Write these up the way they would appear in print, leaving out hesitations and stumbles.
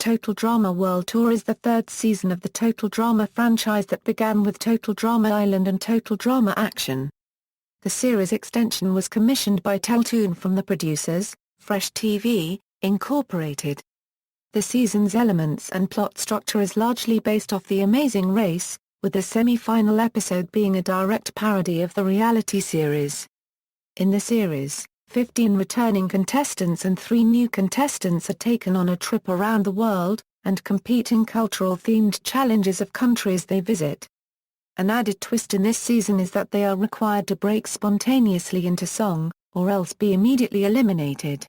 Total Drama World Tour is the third season of the Total Drama franchise that began with Total Drama Island and Total Drama Action. The series extension was commissioned by Teletoon from the producers, Fresh TV, Incorporated. The season's elements and plot structure is largely based off The Amazing Race, with the semi-final episode being a direct parody of the reality series. In the series, 15 returning contestants and 3 new contestants are taken on a trip around the world, and compete in cultural-themed challenges of countries they visit. An added twist in this season is that they are required to break spontaneously into song, or else be immediately eliminated.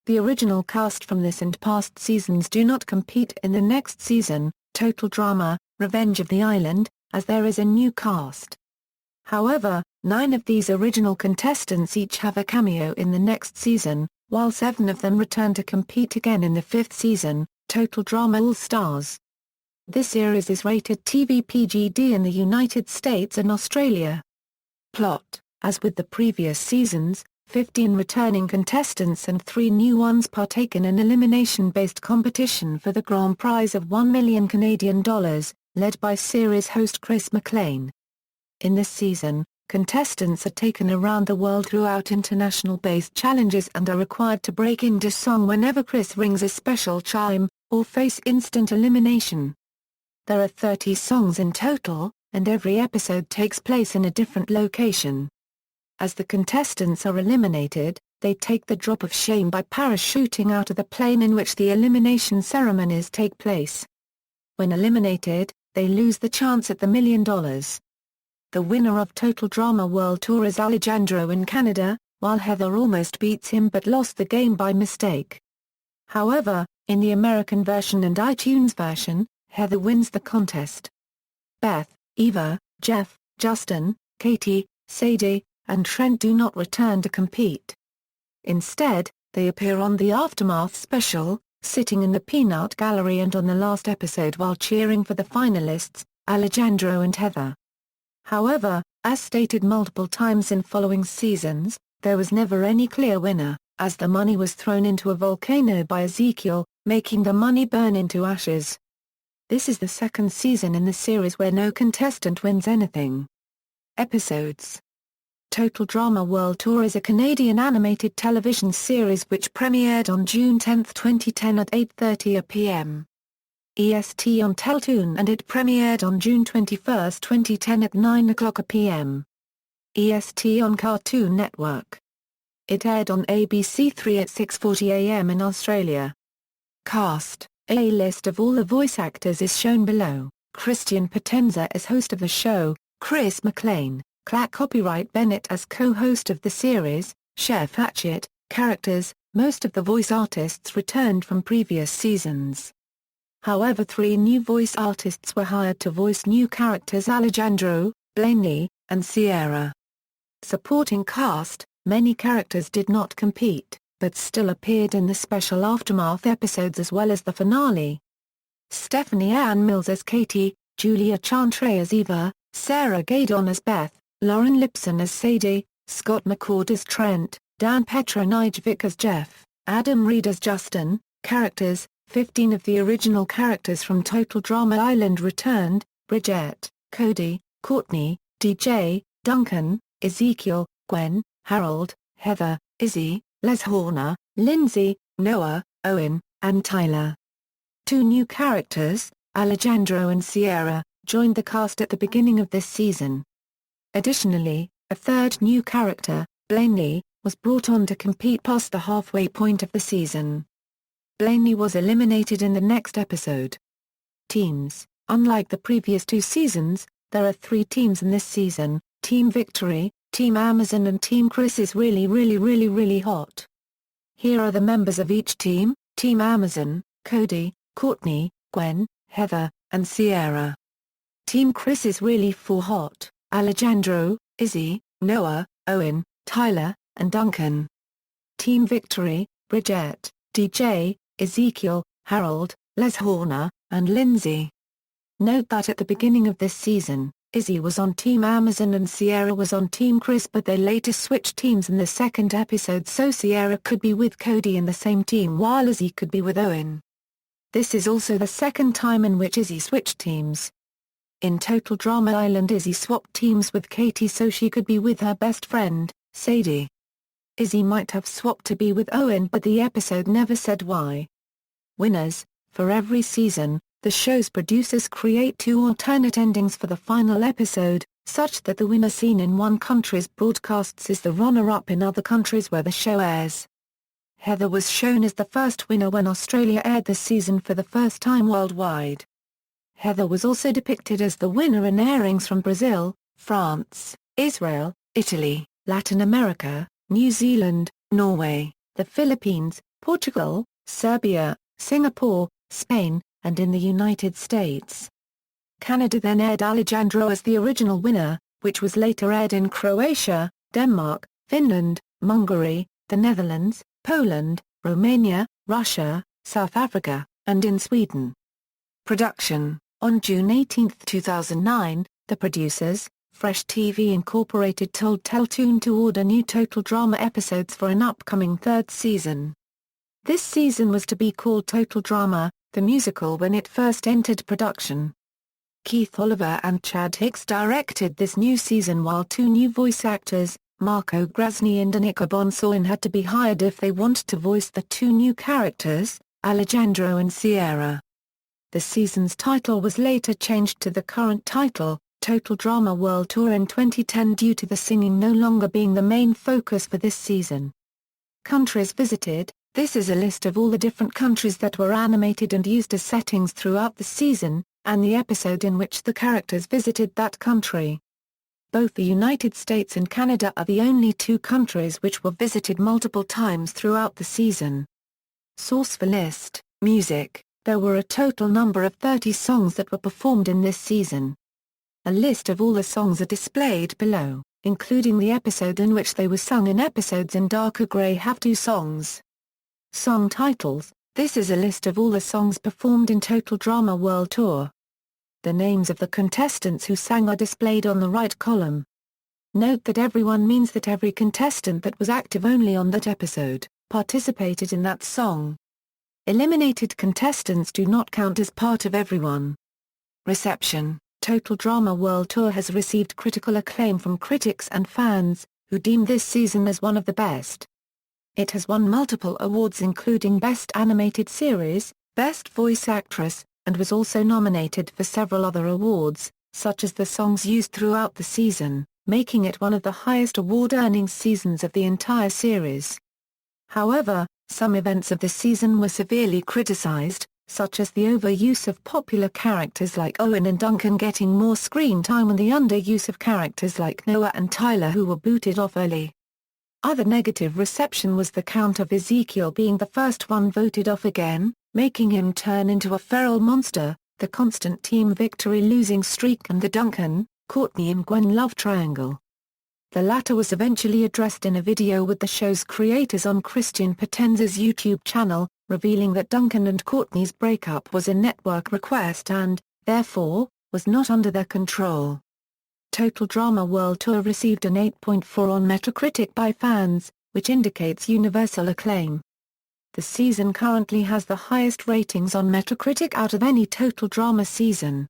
The original cast from this and past seasons do not compete in the next season, Total Drama, Revenge of the Island, as there is a new cast. However, 9 of these original contestants each have a cameo in the next season, while 7 of them return to compete again in the 5th season, Total Drama All-Stars. This series is rated TV PG-D in the United States and Australia. Plot: as with the previous seasons, 15 returning contestants and 3 new ones partake in an elimination-based competition for the grand prize of $1 million Canadian, led by series host Chris McLean. In this season, contestants are taken around the world throughout international-based challenges and are required to break into song whenever Chris rings a special chime, or face instant elimination. There are 30 songs in total, and every episode takes place in a different location. As the contestants are eliminated, they take the drop of shame by parachuting out of the plane in which the elimination ceremonies take place. When eliminated, they lose the chance at the $1 million. The winner of Total Drama World Tour is Alejandro in Canada, while Heather almost beats him but lost the game by mistake. However, in the American version and iTunes version, Heather wins the contest. Beth, Eva, Jeff, Justin, Katie, Sadie, and Trent do not return to compete. Instead, they appear on the Aftermath special, sitting in the peanut gallery and on the last episode while cheering for the finalists, Alejandro and Heather. However, as stated multiple times in following seasons, there was never any clear winner, as the money was thrown into a volcano by Ezekiel, making the money burn into ashes. This is the second season in the series where no contestant wins anything. Episodes: Total Drama World Tour is a Canadian animated television series which premiered on June 10, 2010 at 8:30 p.m. EST on Teletoon, and it premiered on June 21, 2010 at 9:00 p.m. EST on Cartoon Network. It aired on ABC3 at 6:40 a.m. in Australia. Cast: a list of all the voice actors is shown below. Christian Potenza as host of the show, Chris McLean, Copyright Bennett as co-host of the series, Chef Hatchet. Characters: most of the voice artists returned from previous seasons. However, 3 new voice artists were hired to voice new characters: Alejandro, Blaney, and Sierra. Supporting cast: many characters did not compete, but still appeared in the special Aftermath episodes as well as the finale. Stephanie Ann Mills as Katie, Julia Chantre as Eva, Sarah Gadon as Beth, Lauren Lipson as Sadie, Scott McCord as Trent, Dan Petronijvic as Jeff, Adam Reed as Justin. Characters: 15 of the original characters from Total Drama Island returned: Bridget, Cody, Courtney, DJ, Duncan, Ezekiel, Gwen, Harold, Heather, Izzy, Les Horner, Lindsay, Noah, Owen, and Tyler. 2 new characters, Alejandro and Sierra, joined the cast at the beginning of this season. Additionally, a 3rd new character, Blaney, was brought on to compete past the halfway point of the season. Blaney was eliminated in the next episode. Teams: unlike the previous 2 seasons, there are 3 teams in this season: Team Victory, Team Amazon and Team Chris is really hot. Here are the members of each team: Team Amazon, Cody, Courtney, Gwen, Heather, and Sierra. Team Chris is really hot: Alejandro, Izzy, Noah, Owen, Tyler, and Duncan. Team Victory: Bridget, DJ, Ezekiel, Harold, Les Horner, and Lindsay. Note that at the beginning of this season, Izzy was on Team Amazon and Sierra was on Team Chris, but they later switched teams in the second episode so Sierra could be with Cody in the same team while Izzy could be with Owen. This is also the second time in which Izzy switched teams. In Total Drama Island, Izzy swapped teams with Katie so she could be with her best friend, Sadie. Izzy might have swapped to be with Owen, but the episode never said why. Winners. For every season, the show's producers create 2 alternate endings for the final episode, such that the winner seen in one country's broadcasts is the runner-up in other countries where the show airs. Heather was shown as the first winner when Australia aired the season for the first time worldwide. Heather was also depicted as the winner in airings from Brazil, France, Israel, Italy, Latin America, New Zealand, Norway, the Philippines, Portugal, Serbia, Singapore, Spain, and in the United States. Canada then aired Alejandro as the original winner, which was later aired in Croatia, Denmark, Finland, Hungary, the Netherlands, Poland, Romania, Russia, South Africa, and in Sweden. Production. On June 18, 2009, the producers, Fresh TV Incorporated, told Teletoon to order new Total Drama episodes for an upcoming 3rd season. This season was to be called Total Drama, the musical, when it first entered production. Keith Oliver and Chad Hicks directed this new season, while 2 new voice actors, Marco Grasny and Anika Bonsoin, had to be hired if they wanted to voice the 2 new characters, Alejandro and Sierra. The season's title was later changed to the current title, Total Drama World Tour, in 2010 due to the singing no longer being the main focus for this season. Countries visited. This is a list of all the different countries that were animated and used as settings throughout the season, and the episode in which the characters visited that country. Both the United States and Canada are the only 2 countries which were visited multiple times throughout the season. Source for list, music. There were a total number of 30 songs that were performed in this season. A list of all the songs are displayed below, including the episode in which they were sung. In episodes in darker gray have 2 songs. Song titles. This is a list of all the songs performed in Total Drama World Tour. The names of the contestants who sang are displayed on the right column. Note that everyone means that every contestant that was active only on that episode participated in that song. Eliminated contestants do not count as part of everyone. Reception. Total Drama World Tour has received critical acclaim from critics and fans, who deem this season as one of the best. It has won multiple awards including Best Animated Series, Best Voice Actress, and was also nominated for several other awards, such as the songs used throughout the season, making it one of the highest award-earning seasons of the entire series. However, some events of the season were severely criticized, such as the overuse of popular characters like Owen and Duncan getting more screen time and the underuse of characters like Noah and Tyler, who were booted off early. Other negative reception was the count of Ezekiel being the first one voted off again, making him turn into a feral monster, the constant team victory losing streak, and the Duncan, Courtney and Gwen love triangle. The latter was eventually addressed in a video with the show's creators on Christian Potenza's YouTube channel, revealing that Duncan and Courtney's breakup was a network request and, therefore, was not under their control. Total Drama World Tour received an 8.4 on Metacritic by fans, which indicates universal acclaim. The season currently has the highest ratings on Metacritic out of any Total Drama season.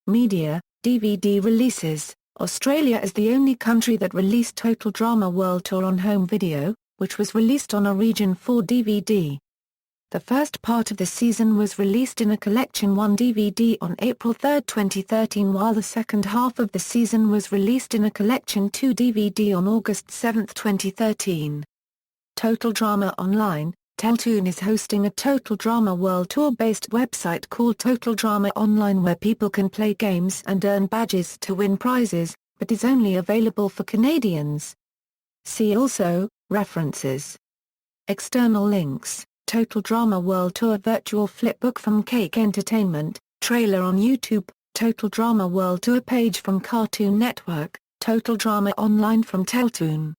Media, DVD releases. Australia is the only country that released Total Drama World Tour on home video, which was released on a Region 4 DVD. The first part of the season was released in a Collection 1 DVD on April 3, 2013, while the second half of the season was released in a Collection 2 DVD on August 7, 2013. Total Drama Online. Teletoon is hosting a Total Drama World Tour-based website called Total Drama Online, where people can play games and earn badges to win prizes, but is only available for Canadians. See also, references. External links. Total Drama World Tour Virtual Flipbook from Cake Entertainment, trailer on YouTube, Total Drama World Tour page from Cartoon Network, Total Drama Online from Teletoon.